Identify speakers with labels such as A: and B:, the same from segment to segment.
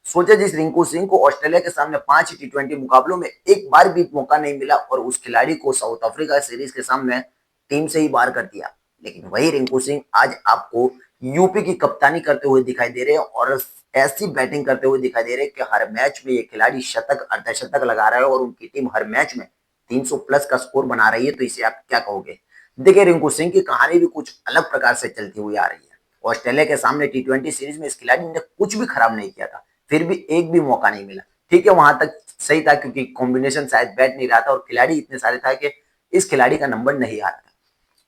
A: सोचा जिस रिंकू सिंह को ऑस्ट्रेलिया के सामने 5 टी20 मुकाबलों में एक बार भी मौका नहीं मिला और उस खिलाड़ी को साउथ अफ्रीका सीरीज के सामने टीम से ही बाहर कर दिया। लेकिन वही रिंकू सिंह आज आपको यूपी की कप्तानी करते हुए दिखाई दे रहे हैं और ऐसी बैटिंग करते हुए दिखाई दे रहे हैं कि हर मैच में ये खिलाड़ी शतक अर्धशतक लगा रहा है और उनकी टीम हर मैच में 300 प्लस का स्कोर बना रही है। तो इसे आप क्या कहोगे? देखिए, रिंकू सिंह की कहानी भी कुछ अलग प्रकार से चलती हुई आ रही है। ऑस्ट्रेलिया के सामने टी20 सीरीज में इस खिलाड़ी ने कुछ भी खराब नहीं किया था, फिर भी एक भी मौका नहीं मिला। ठीक है, वहां तक सही था क्योंकि कॉम्बिनेशन शायद बैठ नहीं रहा था और खिलाड़ी इतने सारे था कि इस खिलाड़ी का नंबर नहीं आ रहा था।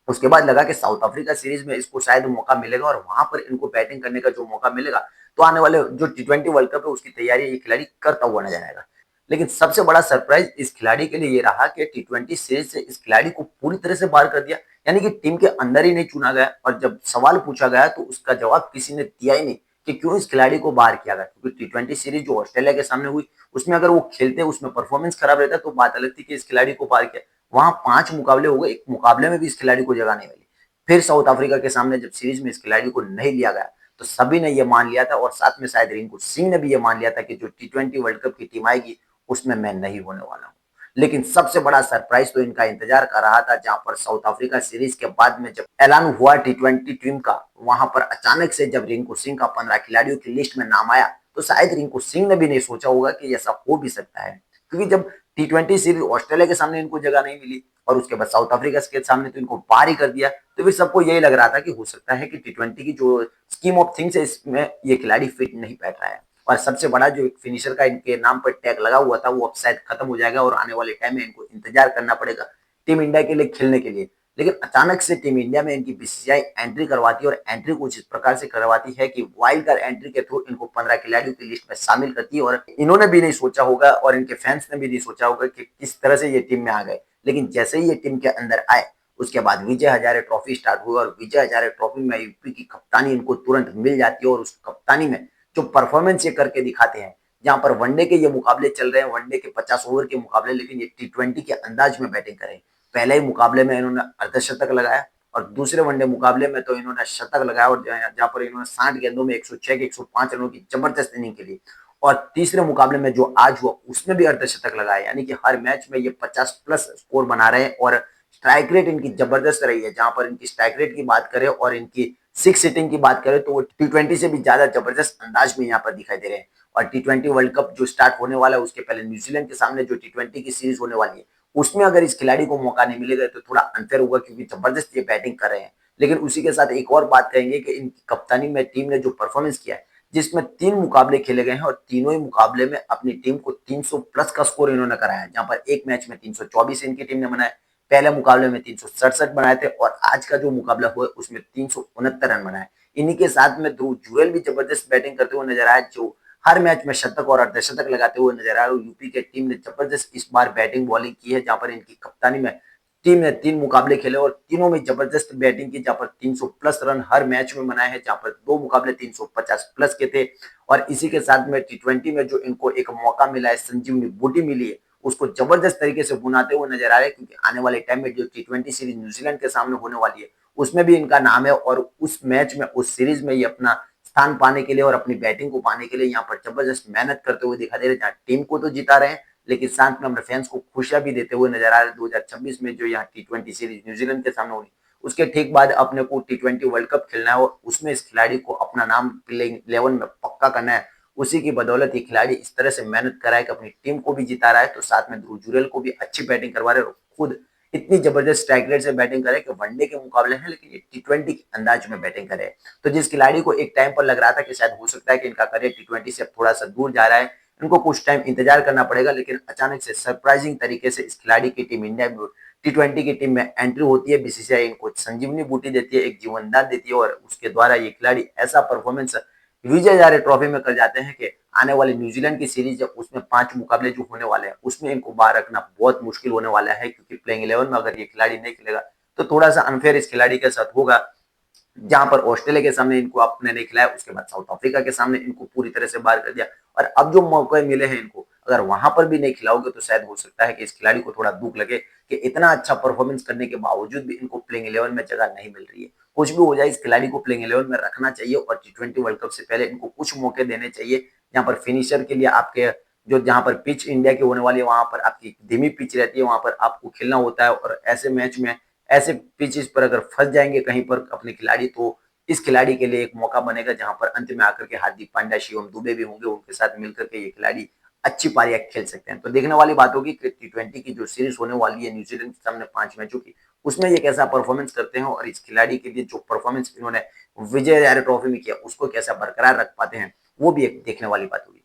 A: उसके बाद लगा कि साउथ अफ्रीका सीरीज में इसको शायद मौका मिलेगा और वहां पर इनको बैटिंग करने का जो मौका मिलेगा तो आने वाले जो टी20 वर्ल्ड कप है उसकी तैयारी ये खिलाड़ी करता हुआ नजर आएगा। लेकिन सबसे बड़ा सरप्राइज इस खिलाड़ी के लिए ये रहा कि टी20 सीरीज से इस खिलाड़ी को पूरी तरह से बाहर कर दिया, यानी कि टीम के अंदर ही नहीं चुना गया। और जब सवाल पूछा गया तो उसका जवाब किसी ने दिया ही नहीं कि क्यों इस खिलाड़ी को बाहर किया गया, क्योंकि टी20 सीरीज जो ऑस्ट्रेलिया के सामने हुई उसमें अगर वो खेलते उसमें परफॉर्मेंस खराब रहता तो बात अलग थी कि इस खिलाड़ी को बाहर किया। वहां 5 मुकाबले हो गए, एक मुकाबले में भी इस खिलाड़ी को जगह नहीं मिली। फिर साउथ अफ्रीका के सामने जब सीरीज में इस खिलाड़ी को नहीं लिया गया तो सभी ने यह मान लिया था और साथ में शायद रिंकू सिंह ने भी यह मान लिया था कि जो टी20 वर्ल्ड कप की टीम आएगी उसमें मैं नहीं होने वाला हूं। लेकिन सबसे बड़ा सरप्राइज तो इनका इंतजार कर रहा था, जहां पर साउथ अफ्रीका सीरीज के बाद में जब ऐलान हुआ टी20 टीम का, वहां पर अचानक से जब रिंकू सिंह का 15 खिलाड़ियों की लिस्ट में नाम आया तो शायद रिंकू सिंह ने भी नहीं सोचा होगा कि ऐसा हो भी सकता है। क्योंकि जब टी20 सीरीज ऑस्ट्रेलिया के सामने इनको जगह नहीं मिली और उसके बाद साउथ अफ्रीका के सामने तो इनको पार ही कर दिया, तो फिर सबको यही लग रहा था कि हो सकता है कि टी20 की जो स्कीम ऑफ थिंग्स है इसमें ये खिलाड़ी फिट नहीं बैठ रहा है। और सबसे बड़ा जो एक फिनिशर का इनके नाम पर टैग लगा हुआ था वो अब शायद खत्म हो जाएगा और आने वाले टाइम में इनको इंतजार करना पड़ेगा टीम इंडिया के लिए खेलने के लिए। लेकिन अचानक से टीम इंडिया में इनकी बीसीसीआई एंट्री करवाती है और एंट्री कुछ इस प्रकार से करवाती है कि वाइल्ड कार्ड एंट्री के थ्रू इनको 15 खिलाड़ियों की लिस्ट में शामिल करती है। और इन्होंने भी नहीं सोचा होगा और इनके फैंस ने भी नहीं सोचा होगा कि किस तरह से ये टीम में आ गए। लेकिन जैसे ही ये टीम के अंदर आए उसके बाद विजय हजारे ट्रॉफी स्टार्ट हुई और विजय हजारे ट्रॉफी में यूपी की कप्तानी इनको तुरंत मिल जाती है और उस कप्तानी में जो परफॉर्मेंस ये करके दिखाते हैं, जहां पर वनडे के ये मुकाबले चल रहे हैं, वनडे के 50 ओवर के मुकाबले, लेकिन ये टी20 के अंदाज में बैटिंग करें। पहले ही मुकाबले में इन्होंने अर्धशतक लगाया और दूसरे वनडे मुकाबले में तो इन्होंने शतक लगाया और जहां पर इन्होंने 60 गेंदों में 106 के 105 रनों की जबरदस्त इनिंग खेली। और तीसरे मुकाबले में जो आज हुआ उसमें भी अर्धशतक लगाया, यानी कि हर मैच में ये 50 प्लस स्कोर बना रहे हैं। और स्ट्राइक रेट इनकी जबरदस्त रही है, जहां पर इनकी स्ट्राइक रेट की बात करें और इनकी 6 हिटिंग की बात करें तो वो टी20 से भी ज्यादा जबरदस्त अंदाज में यहाँ पर दिखाई दे रहे हैं। और टी20 वर्ल्ड कप जो स्टार्ट होने वाला है उसके पहले न्यूजीलैंड के सामने जो टी20 की सीरीज होने वाली है उसमें अगर इस खिलाड़ी को मौका नहीं मिलेगा तो थोड़ा अनफेयर होगा, क्योंकि जबरदस्त ये बैटिंग कर रहे हैं। लेकिन उसी के साथ एक और बात कहेंगे कि इनकी कप्तानी में टीम ने जो परफॉर्मेंस किया है, जिसमें 3 मुकाबले खेले गए हैं और तीनों ही मुकाबले में अपनी टीम को 300 प्लस का स्कोर इन्होंने कराया है। जहां पर एक मैच में 324 इनकी टीम ने बनाया, पहले मुकाबले में 367 बनाए थे और आज का जो मुकाबला हुआ उसमें 369 रन बनाए। इन्हीं के साथ में ध्रुव जुरैल भी जबरदस्त बैटिंग करते हुए नजर आए, जो हर मैच में शतक और अर्धशतक लगाते हुए नजर आए। यूपी के टीम ने जबरदस्त इस बार बैटिंग बॉलिंग की है, जहां पर इनकी कप्तानी में टीम ने 3 मुकाबले खेले और तीनों में जबरदस्त बैटिंग की, जहां पर 300 प्लस रन हर मैच में बनाए हैं, जहां पर 2 मुकाबले 350 प्लस के थे। और इसी के साथ में टी20 में जो इनको एक मौका मिला है, संजीवनी बूटी मिली है, उसको जबरदस्त तरीके से बुनाते हुए नजर आ रहे हैं। क्योंकि आने वाले टाइम में जो टी20 सीरीज न्यूजीलैंड के सामने होने वाली है उसमें भी इनका नाम है और उस मैच में उस सीरीज में ये अपना स्थान पाने के लिए और अपनी बैटिंग को पाने के लिए यहाँ पर जबरदस्त मेहनत करते हुए दिखाई दे रहे हैं, जहाँ टीम को तो जिता रहे हैं लेकिन साथ में अपने फैंस को खुशियां भी देते हुए नजर आ रहे हैं। 2026 में जो यहाँ टी20 सीरीज न्यूजीलैंड के सामने होगी उसके ठीक बाद अपने को टी20 वर्ल्ड कप खेलना है और उसमें इस खिलाड़ी को अपना नाम प्लेइंग 11 में पक्का करना है। उसी की बदौलत ये खिलाड़ी इस तरह से मेहनत कर रहा है कि अपनी टीम को भी जिता रहा है, तो साथ में ध्रुव जुरैल को भी अच्छी बैटिंग करवा रहे हैं और खुद इतनी जबरदस्त स्ट्राइक रेट से बैटिंग करे कि वनडे के मुकाबले है लेकिन ये टी20 के अंदाज में बैटिंग करे। तो जिस खिलाड़ी को एक टाइम पर लग रहा था कि शायद हो सकता है कि इनका करियर टी20 से थोड़ा सा दूर जा रहा है, इनको कुछ टाइम इंतजार करना पड़ेगा, लेकिन अचानक से सरप्राइजिंग तरीके से इस खिलाड़ी की टीम इंडिया में टी20 की टीम में एंट्री होती है। बीसीसीआई इनको संजीवनी बूटी देती है, एक जीवनदान देती है और उसके द्वारा ये खिलाड़ी ऐसा परफॉर्मेंस विजय हजारे ट्रॉफी में कर जाते हैं कि आने वाली न्यूजीलैंड की सीरीज है उसमें 5 मुकाबले जो होने वाले हैं उसमें इनको बाहर रखना बहुत मुश्किल होने वाला है। क्योंकि प्लेइंग 11 में अगर ये खिलाड़ी नहीं खेलेगा तो थोड़ा सा अनफेयर इस खिलाड़ी के साथ होगा। जहां पर ऑस्ट्रेलिया के सामने इनको आपने नहीं खिलाया, उसके बाद साउथ अफ्रीका के सामने इनको पूरी तरह से बाहर कर दिया और अब जो मौके मिले हैं इनको, अगर वहां पर भी नहीं खिलाओगे तो शायद हो सकता है कि इस खिलाड़ी को थोड़ा दुख लगे कि इतना अच्छा परफॉर्मेंस करने के बावजूद भी इनको प्लेइंग 11 में जगह नहीं मिल रही है। कुछ भी हो जाए इस खिलाड़ी को प्लेइंग 11 में रखना चाहिए और टी20 वर्ल्ड कप से पहले इनको कुछ मौके देने चाहिए यहाँ पर फिनिशर के लिए आपके जो जहाँ पर पिच इंडिया की होने वाली है वहां पर आपकी धीमी पिच रहती है, वहां पर आपको खेलना होता है और ऐसे मैच में ऐसे पिचेस पर अगर फंस जाएंगे कहीं पर अपने खिलाड़ी तो इस खिलाड़ी के लिए एक मौका बनेगा जहां पर अंत में आकर के हार्दिक पांड्या, शिवम दुबे भी होंगे, उनके साथ मिलकर के ये खिलाड़ी अच्छी पारियां खेल सकते हैं। तो देखने वाली बात होगी कि T20 की जो सीरीज होने वाली है न्यूजीलैंड के सामने 5 मैचों की, उसमें ये कैसा परफॉर्मेंस करते हैं और इस खिलाड़ी के लिए जो परफॉर्मेंस इन्होंने विजय हजारे ट्रॉफी में किया उसको कैसा बरकरार रख पाते हैं, वो भी एक देखने वाली बात होगी।